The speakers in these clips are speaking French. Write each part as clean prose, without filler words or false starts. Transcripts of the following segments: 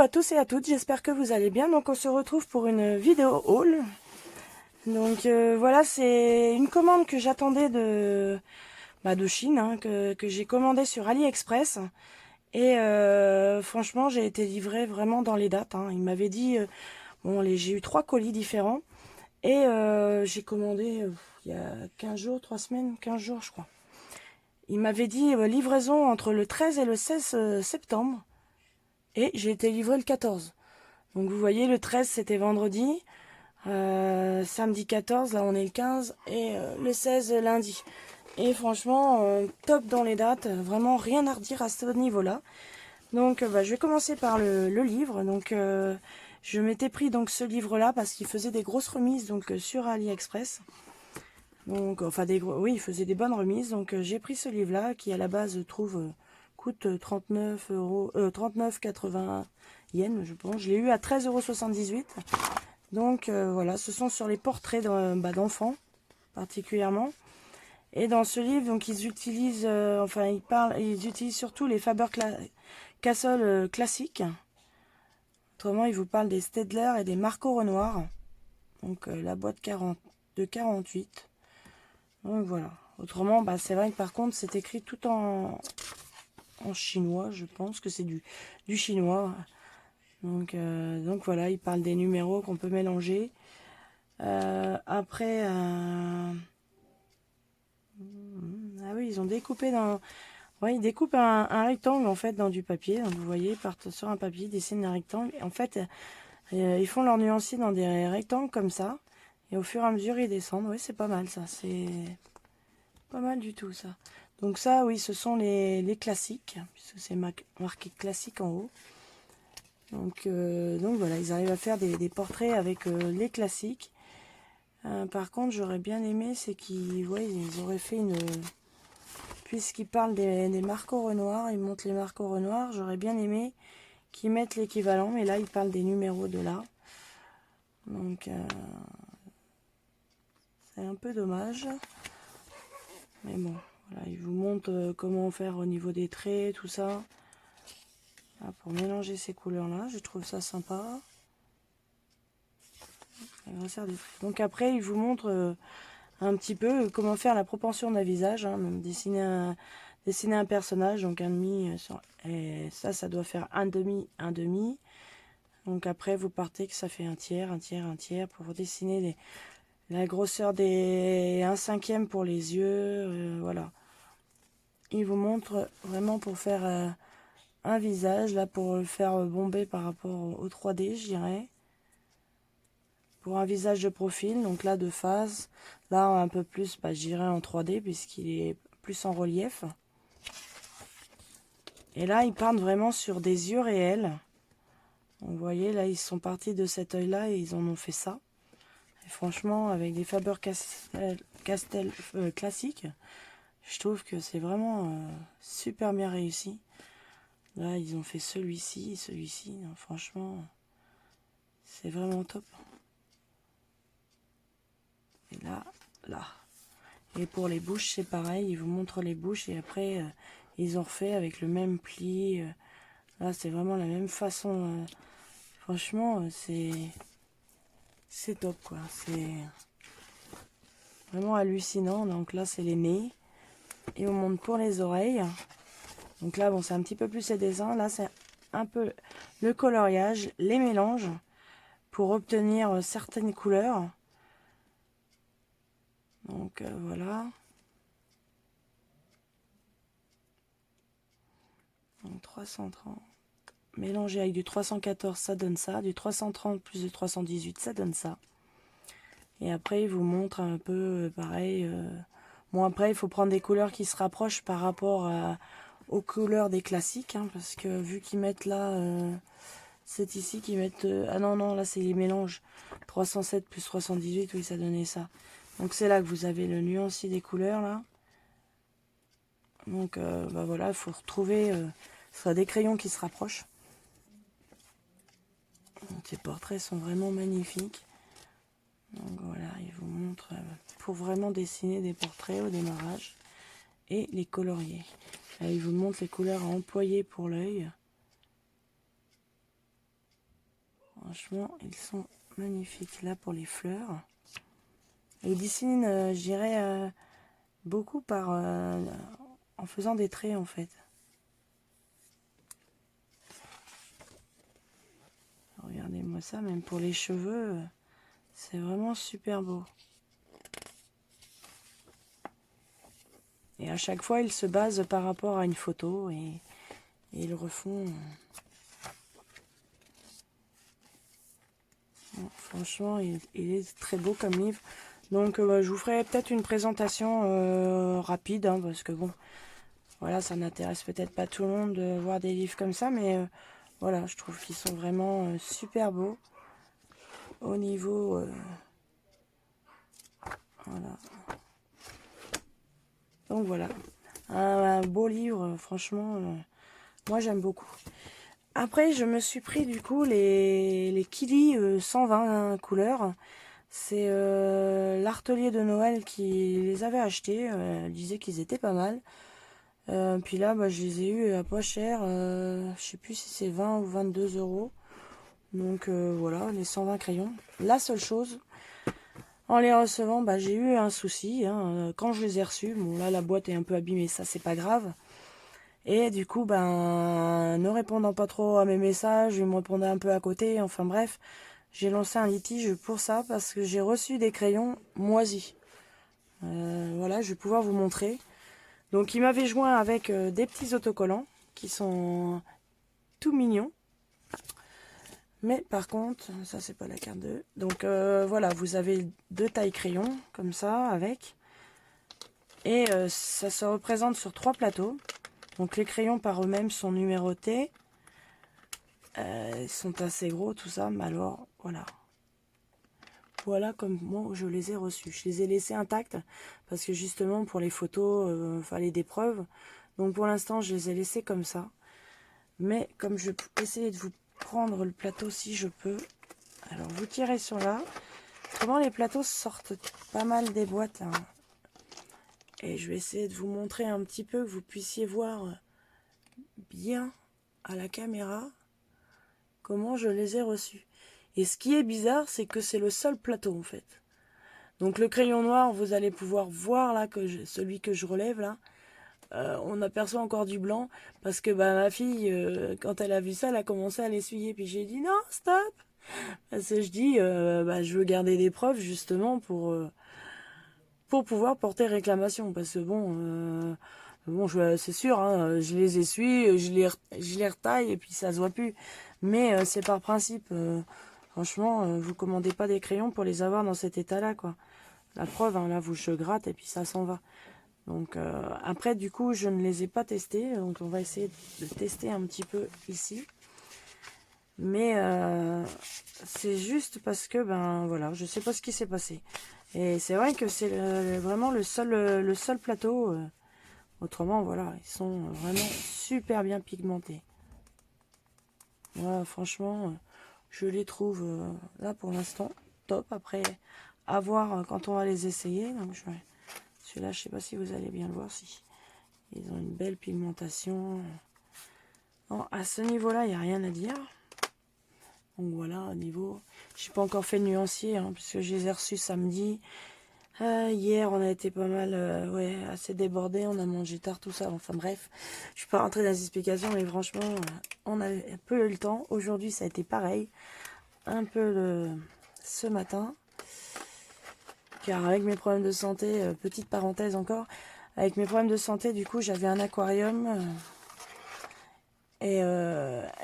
à tous et à toutes, j'espère que vous allez bien. Donc on se retrouve pour une vidéo haul. Donc voilà, c'est une commande que j'attendais de Chine, hein, que j'ai commandé sur AliExpress. Et franchement, j'ai été livrée vraiment dans les dates, hein. Il m'avait dit, j'ai eu 3 colis différents. Et j'ai commandé il y a 15 jours, 3 semaines, 15 jours je crois. Il m'avait dit livraison entre le 13 et le 16 septembre. Et j'ai été livrée le 14. Donc vous voyez, le 13 c'était vendredi, samedi 14, là on est le 15, et le 16 lundi. Et franchement, top dans les dates, vraiment rien à redire à ce niveau-là. Donc je vais commencer par le livre. Donc je m'étais pris donc ce livre-là parce qu'il faisait des grosses remises donc sur AliExpress. Donc enfin oui, il faisait des bonnes remises. Donc j'ai pris ce livre-là qui à la base coûte 39,80 yens, je pense. Je l'ai eu à 13,78 €. Donc voilà, ce sont sur les portraits d'enfants particulièrement. Et dans ce livre, donc ils utilisent, ils utilisent surtout les Faber-Castell classiques. Autrement, ils vous parlent des Staedtler et des Marco Renoir. Donc la boîte de 48. Donc voilà. Autrement, c'est vrai que par contre, c'est écrit tout en chinois. Je pense que c'est du chinois. Donc voilà, il parle des numéros qu'on peut mélanger. Après, ah oui, ils ont découpé ouais, ils découpent un rectangle en fait dans du papier. Donc vous voyez, ils partent sur un papier, ils dessinent un rectangle. Et en fait, ils font leur nuancier dans des rectangles comme ça. Et au fur et à mesure, ils descendent. Oui, c'est pas mal ça. C'est pas mal du tout ça. Donc ça, oui, ce sont les classiques, puisque c'est marqué classique en haut. Donc voilà, ils arrivent à faire des portraits avec les classiques. Par contre, j'aurais bien aimé, c'est qu'ils auraient fait une... Puisqu'ils parlent des Marco Renoir, ils montrent les Marco Renoir, j'aurais bien aimé qu'ils mettent l'équivalent, mais là, ils parlent des numéros de là. Donc, c'est un peu dommage. Mais bon, voilà, ils vous montrent comment faire au niveau des traits, tout ça. Là, pour mélanger ces couleurs-là, je trouve ça sympa. Donc après, ils vous montrent un petit peu comment faire la propension d'un visage, hein, même dessiner un personnage, donc un demi, et ça doit faire un demi, un demi. Donc après, vous partez que ça fait un tiers, un tiers, un tiers, pour dessiner la grosseur des 1/5 pour les yeux, voilà. Il vous montre vraiment pour faire un visage, là pour le faire bomber par rapport au 3D, je dirais. Pour un visage de profil, donc là de face, là un peu plus, je dirais en 3D puisqu'il est plus en relief. Et là, ils partent vraiment sur des yeux réels. Donc, vous voyez, là, ils sont partis de cet œil-là et ils en ont fait ça. Et franchement, avec des Faber-Castell classiques, je trouve que c'est vraiment super bien réussi. Là, ils ont fait celui-ci, celui-ci. Franchement, c'est vraiment top. Et là, là. Et pour les bouches, c'est pareil. Ils vous montrent les bouches et après, ils ont refait avec le même pli. Là, c'est vraiment la même façon. Franchement, c'est top, quoi. C'est vraiment hallucinant. Donc là, c'est les nez. Et on monte pour les oreilles. Donc là, bon, c'est un petit peu plus les dessins. Là, c'est un peu le coloriage, les mélanges pour obtenir certaines couleurs. Donc voilà. Donc 330. Mélangé avec du 314, ça donne ça. Du 330 plus du 318, ça donne ça. Et après, il vous montre un peu pareil. Bon, après, il faut prendre des couleurs qui se rapprochent par rapport aux couleurs des classiques. Hein, parce que vu qu'ils mettent là, c'est ici qu'ils mettent... ah non, non, là, c'est les mélanges. 307 plus 318, oui, ça donnait ça. Donc, c'est là que vous avez le nuancier des couleurs, là. Donc, voilà, il faut retrouver soit des crayons qui se rapprochent. Donc, ces portraits sont vraiment magnifiques. Donc, voilà, il vous montre pour vraiment dessiner des portraits au démarrage. Et les colorier. Là, il vous montre les couleurs à employer pour l'œil. Franchement, ils sont magnifiques. Là, pour les fleurs. Ils dessinent, je dirais, beaucoup en faisant des traits, en fait. Regardez-moi ça, même pour les cheveux, c'est vraiment super beau. Et à chaque fois, ils se basent par rapport à une photo et ils refont. Bon, franchement, il est très beau comme livre. Donc, je vous ferai peut-être une présentation rapide, hein, parce que bon, voilà, ça n'intéresse peut-être pas tout le monde de voir des livres comme ça, mais voilà, je trouve qu'ils sont vraiment super beaux au niveau. Voilà. Donc voilà, un beau livre, franchement, moi j'aime beaucoup. Après, je me suis pris du coup les Kili 120 couleurs. C'est l'artelier de Noël qui les avait achetés. Elle disait qu'ils étaient pas mal. Puis là, bah, je les ai eus à pas cher. Je sais plus si c'est 20 ou 22 euros. Donc voilà, les 120 crayons. La seule chose, en les recevant, bah, j'ai eu un souci. Hein. Quand je les ai reçus, bon là la boîte est un peu abîmée, ça c'est pas grave. Et du coup, ben, ne répondant pas trop à mes messages, il me répondait un peu à côté. Enfin bref, j'ai lancé un litige pour ça parce que j'ai reçu des crayons moisis. Voilà, je vais pouvoir vous montrer. Donc il m'avait joint avec des petits autocollants qui sont tout mignons. Mais par contre, ça c'est pas la carte 2. Donc voilà, vous avez 2 tailles crayons comme ça avec. Et ça se représente sur 3 plateaux. Donc les crayons par eux-mêmes sont numérotés. Ils sont assez gros tout ça, mais alors voilà. Voilà comme moi je les ai reçus. Je les ai laissés intacts parce que justement pour les photos, il fallait des preuves. Donc pour l'instant je les ai laissés comme ça. Mais comme je vais essayer de vous prendre le plateau si je peux. Alors vous tirez sur là. Comment les plateaux sortent pas mal des boîtes. Hein. Et je vais essayer de vous montrer un petit peu que vous puissiez voir bien à la caméra comment je les ai reçus. Et ce qui est bizarre, c'est que c'est le seul plateau en fait. Donc le crayon noir, vous allez pouvoir voir là que celui que je relève là, on aperçoit encore du blanc parce que bah, ma fille, quand elle a vu ça, elle a commencé à l'essuyer. Puis j'ai dit non, stop. Parce que je dis, bah, je veux garder des preuves justement pour pouvoir porter réclamation. Parce que bon, c'est sûr, hein, je les essuie, je les retaille et puis ça se voit plus. Mais c'est par principe. Franchement, vous commandez pas des crayons pour les avoir dans cet état-là, quoi. La preuve, hein, là, vous je gratte et puis ça s'en va. Donc après, du coup, je ne les ai pas testés. Donc on va essayer de tester un petit peu ici. Mais c'est juste parce que, ben voilà, je sais pas ce qui s'est passé. Et c'est vrai que c'est vraiment le seul plateau. Autrement, voilà, ils sont vraiment super bien pigmentés. Voilà, franchement, je les trouve là pour l'instant top. Après, à voir quand on va les essayer. Donc, celui-là, je sais pas si vous allez bien le voir. Si ils ont une belle pigmentation. Bon, à ce niveau-là, il n'y a rien à dire. Donc voilà, au niveau... Je n'ai pas encore fait le nuancier, hein, puisque je les ai reçus samedi. Hier, on a été pas mal, ouais, assez débordés. On a mangé tard, tout ça. Enfin bref, je suis pas rentrée dans les explications, mais franchement, on a un peu eu le temps. Aujourd'hui, ça a été pareil. Un peu ce matin. Car avec mes problèmes de santé, petite parenthèse encore, avec mes problèmes de santé, du coup, j'avais un aquarium... Et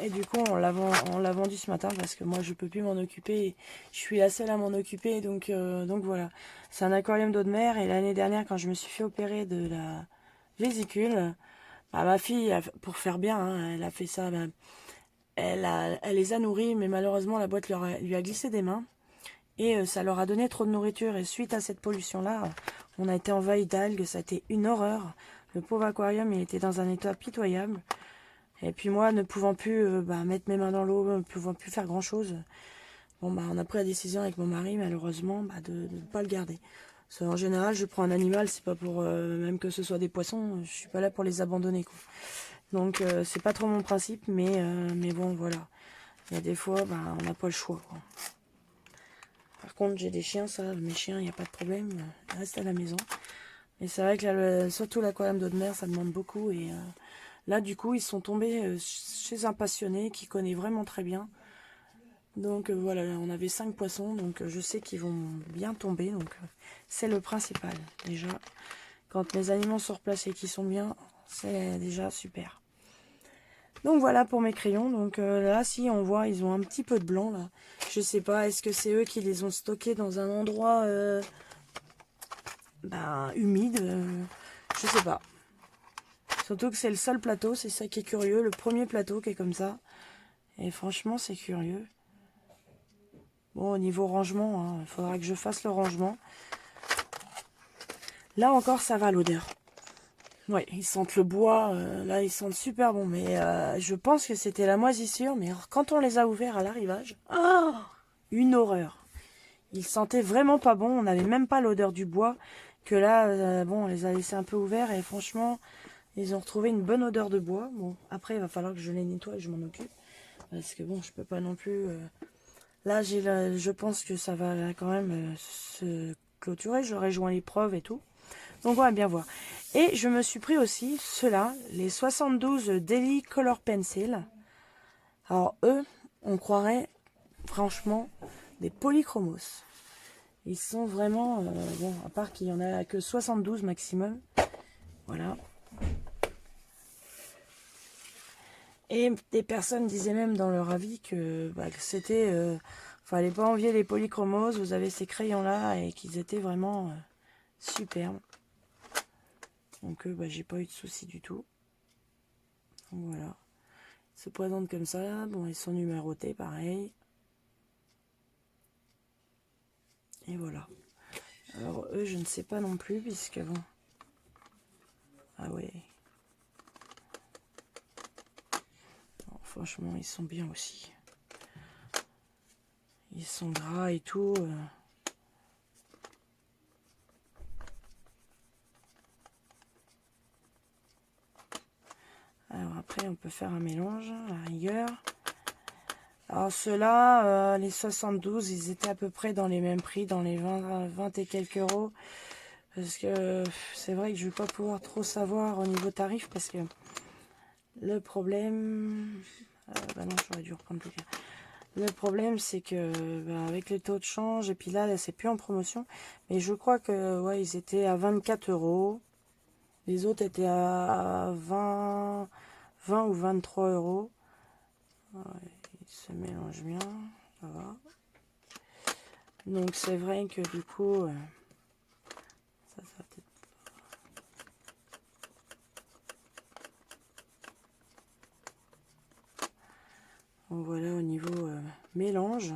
du coup, on l'a vendu ce matin parce que moi, je peux plus m'en occuper. Je suis la seule à m'en occuper, donc voilà. C'est un aquarium d'eau de mer. Et l'année dernière, quand je me suis fait opérer de la vésicule, bah, ma fille, pour faire bien, hein, elle a fait ça. Bah, elle les a nourris, mais malheureusement, la boîte lui a glissé des mains. Et ça leur a donné trop de nourriture. Et suite à cette pollution-là, on a été envahi d'algues. Ça a été une horreur. Le pauvre aquarium, il était dans un état pitoyable. Et puis moi, ne pouvant plus mettre mes mains dans l'eau, ne pouvant plus faire grand-chose, bon, bah, on a pris la décision avec mon mari, malheureusement, bah, de ne pas le garder. Parce qu'en général, je prends un animal, c'est pas pour, même que ce soit des poissons, je suis pas là pour les abandonner, quoi. Donc, c'est pas trop mon principe, mais bon, voilà. Il y a des fois, bah, on n'a pas le choix, quoi. Par contre, j'ai des chiens, ça, mes chiens, il n'y a pas de problème, ils restent à la maison. Et c'est vrai que là, surtout l'aquarium d'eau de mer, ça demande beaucoup. Et là, du coup, ils sont tombés chez un passionné qui connaît vraiment très bien. Donc voilà, on avait 5 poissons, donc je sais qu'ils vont bien tomber. Donc c'est le principal, déjà. Quand mes animaux sont replacés et qu'ils sont bien, c'est déjà super. Donc voilà pour mes crayons. Donc là, si on voit, ils ont un petit peu de blanc là. Je sais pas, est-ce que c'est eux qui les ont stockés dans un endroit humide, je sais pas. Surtout que c'est le seul plateau, c'est ça qui est curieux, le premier plateau qui est comme ça. Et franchement, c'est curieux. Bon, au niveau rangement, il faudra que je fasse le rangement. Là encore, ça va l'odeur. Ouais, ils sentent le bois, là ils sentent super bon, mais je pense que c'était la moisissure, mais quand on les a ouverts à l'arrivage, une horreur. Ils sentaient vraiment pas bon, on n'avait même pas l'odeur du bois, que là, bon, on les a laissés un peu ouverts, et franchement, ils ont retrouvé une bonne odeur de bois. Bon, après, il va falloir que je les nettoie et je m'en occupe, parce que bon, je peux pas non plus... Là, je pense que ça va quand même se clôturer, j'aurais joint les preuves et tout. Donc on va bien voir. Et je me suis pris aussi ceux-là, les 72 Daily Color Pencil. Alors eux, on croirait franchement des polychromos. Ils sont vraiment, bon, à part qu'il y en a que 72 maximum. Voilà. Et des personnes disaient même dans leur avis que c'était... fallait pas envier les polychromos, vous avez ces crayons-là, et qu'ils étaient vraiment superbes. Donc j'ai pas eu de soucis du tout. Donc voilà. Ils se présentent comme ça. Bon, ils sont numérotés, pareil. Et voilà. Alors eux, je ne sais pas non plus, puisque bon... Ah ouais. Non, franchement, ils sont bien aussi. Ils sont gras et tout. Alors après, on peut faire un mélange, à la rigueur. Alors ceux-là, les 72, ils étaient à peu près dans les mêmes prix, dans les 20 et quelques euros. Parce que c'est vrai que je ne vais pas pouvoir trop savoir au niveau tarif, parce que le problème... non, j'aurais dû reprendre plus clair. Le problème, c'est que avec les taux de change, et puis là c'est plus en promotion, mais je crois que ouais, ils étaient à 24 euros. Les autres étaient à 20 ou 23 euros. Ouais, ils se mélangent bien, ça va. Donc c'est vrai que du coup, ça va peut-être... Donc voilà, au niveau mélange,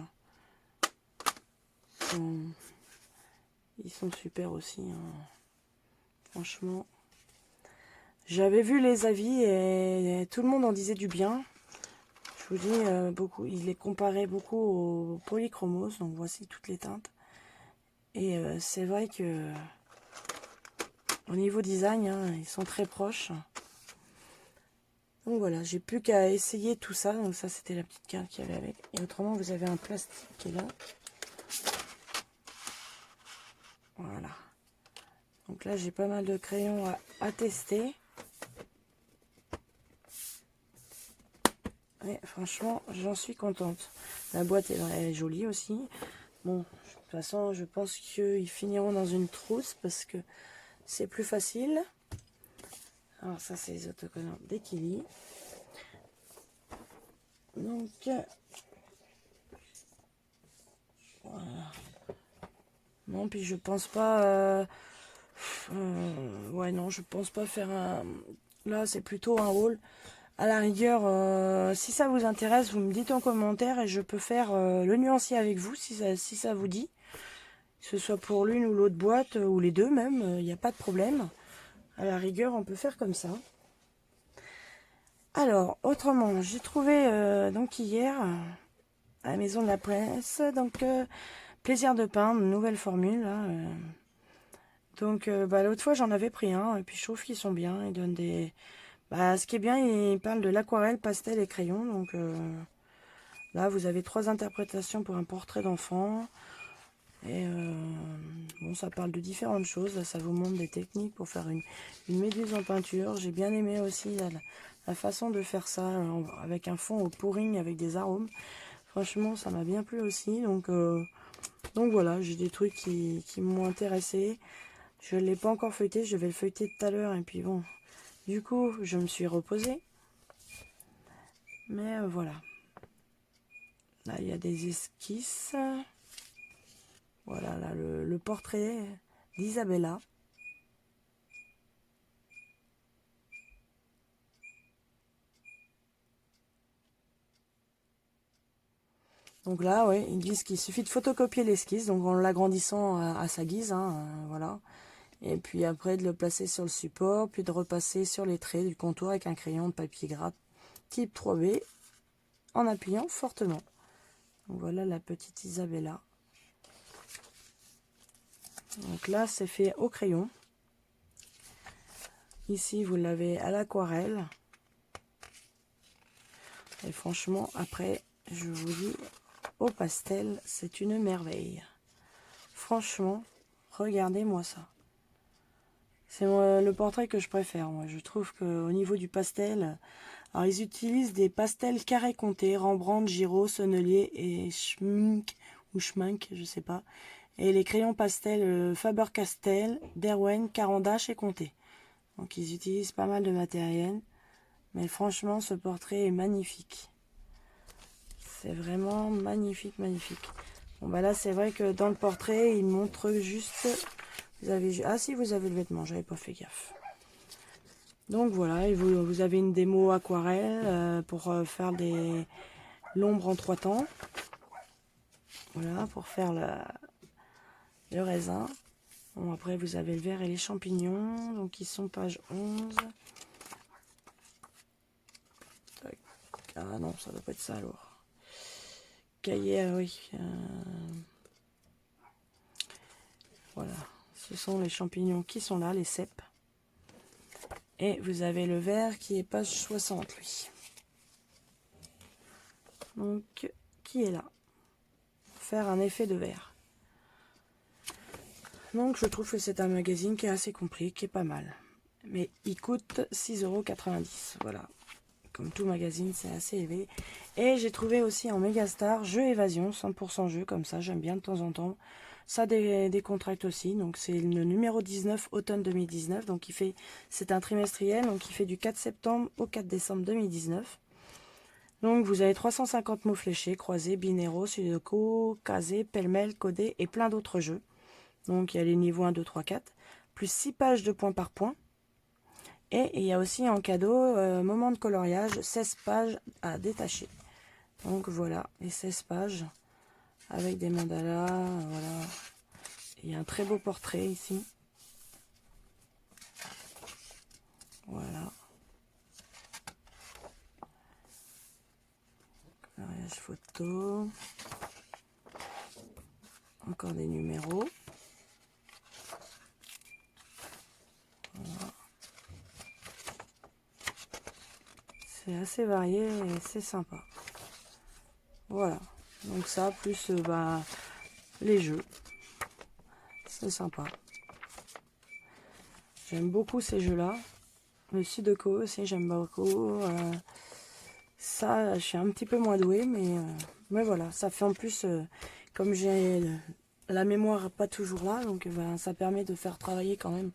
ils sont super aussi, hein. Franchement. J'avais vu les avis et tout le monde en disait du bien. Je vous dis, beaucoup, il les comparait beaucoup aux polychromos, donc voici toutes les teintes. Et c'est vrai que au niveau design, hein, ils sont très proches. Donc voilà, j'ai plus qu'à essayer tout ça. Donc ça, c'était la petite carte qu'il y avait avec. Et autrement, vous avez un plastique qui est là. Voilà. Donc là, j'ai pas mal de crayons à tester. Et franchement, j'en suis contente. La boîte est jolie aussi. Bon, de toute façon, je pense qu'ils finiront dans une trousse parce que c'est plus facile. Alors ça, c'est les autocollants d'Ekili. Donc, voilà. Non, puis je pense pas... ouais, non, je pense pas faire un... Là, c'est plutôt un haul. À la rigueur, si ça vous intéresse, vous me dites en commentaire et je peux faire le nuancier avec vous si ça vous dit. Que ce soit pour l'une ou l'autre boîte, ou les deux même, il n'y a pas de problème. À la rigueur, on peut faire comme ça. Alors, autrement, j'ai trouvé donc hier, à la maison de la presse, donc plaisir de peindre, nouvelle formule. Là, donc, l'autre fois, j'en avais pris un, et puis je trouve qu'ils sont bien. Ils donnent des... ce qui est bien, ils parlent de l'aquarelle, pastel et crayon, donc Là, vous avez 3 interprétations pour un portrait d'enfant. Et bon, ça parle de différentes choses. Là, ça vous montre des techniques pour faire une méduse en peinture. J'ai bien aimé aussi la façon de faire ça, avec un fond au pouring, avec des arômes. Franchement, ça m'a bien plu aussi. Donc voilà, j'ai des trucs qui m'ont intéressé. Je ne l'ai pas encore feuilleté, je vais le feuilleter tout à l'heure. Et puis bon, du coup, je me suis reposée. Mais voilà. Là, il y a des esquisses. Voilà, là, le portrait d'Isabella. Donc là, ouais, ils disent qu'il suffit de photocopier l'esquisse, donc en l'agrandissant à sa guise, hein, voilà. Et puis après de le placer sur le support, puis de repasser sur les traits du contour avec un crayon de papier gras type 3B, en appuyant fortement. Donc voilà la petite Isabella. Donc là, c'est fait au crayon. Ici, vous l'avez à l'aquarelle. Et franchement, après, je vous dis, au pastel, c'est une merveille. Franchement, regardez-moi ça. C'est le portrait que je préfère. Moi. Je trouve qu'au niveau du pastel, alors ils utilisent des pastels carrés comptés, Rembrandt, Giraud, Sonnelier et Schmink, ou Schmink, je sais pas. Et les crayons pastels Faber-Castell, Derwent, Caran-d'Ache et Comté. Donc ils utilisent pas mal de matériel. Mais franchement, ce portrait est magnifique. C'est vraiment magnifique, magnifique. Bon bah là, c'est vrai que dans le portrait, il montre juste... Vous avez... Ah si, vous avez le vêtement, j'avais pas fait gaffe. Donc voilà, et vous avez une démo aquarelle pour faire l'ombre en 3 temps. Voilà, pour faire le raisin. Bon, après, vous avez le vert et les champignons. Donc, ils sont page 11. Ah non, ça doit pas être ça alors. Cahier, oui. Voilà, ce sont les champignons qui sont là, les cèpes. Et vous avez le vert qui est page 60, lui. Donc, qui est là. Faire un effet de vert. Donc, je trouve que c'est un magazine qui est assez complet, qui est pas mal. Mais il coûte 6,90 €. Voilà. Comme tout magazine, c'est assez élevé. Et j'ai trouvé aussi en Megastar, jeu évasion, 100% jeu, comme ça, j'aime bien de temps en temps. Ça décontracte aussi, donc c'est le numéro 19, automne 2019. Donc c'est un trimestriel, donc il fait du 4 septembre au 4 décembre 2019. Donc vous avez 350 mots fléchés, croisés, binéraux, sudoku, casés, pêle-mêle, codés et plein d'autres jeux. Donc il y a les niveaux 1, 2, 3, 4, plus 6 pages de point par point. Et il y a aussi en cadeau, moment de coloriage, 16 pages à détacher. Donc voilà, les 16 pages avec des mandalas, voilà. Il y a un très beau portrait ici. Voilà. Coloriage photo. Encore des numéros. Voilà. C'est assez varié et c'est sympa. Voilà. Donc ça, plus les jeux. C'est sympa. J'aime beaucoup ces jeux-là. Le Sudoku aussi, j'aime beaucoup. Ça, je suis un petit peu moins douée, mais voilà. Ça fait en plus, comme j'ai la mémoire pas toujours là, donc ça permet de faire travailler quand même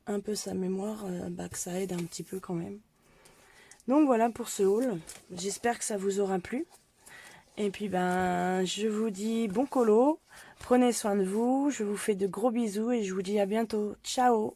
un peu sa mémoire, que ça aide un petit peu quand même. Donc voilà pour ce haul. J'espère que ça vous aura plu. Et puis je vous dis bon colo. Prenez soin de vous. Je vous fais de gros bisous et je vous dis à bientôt. Ciao!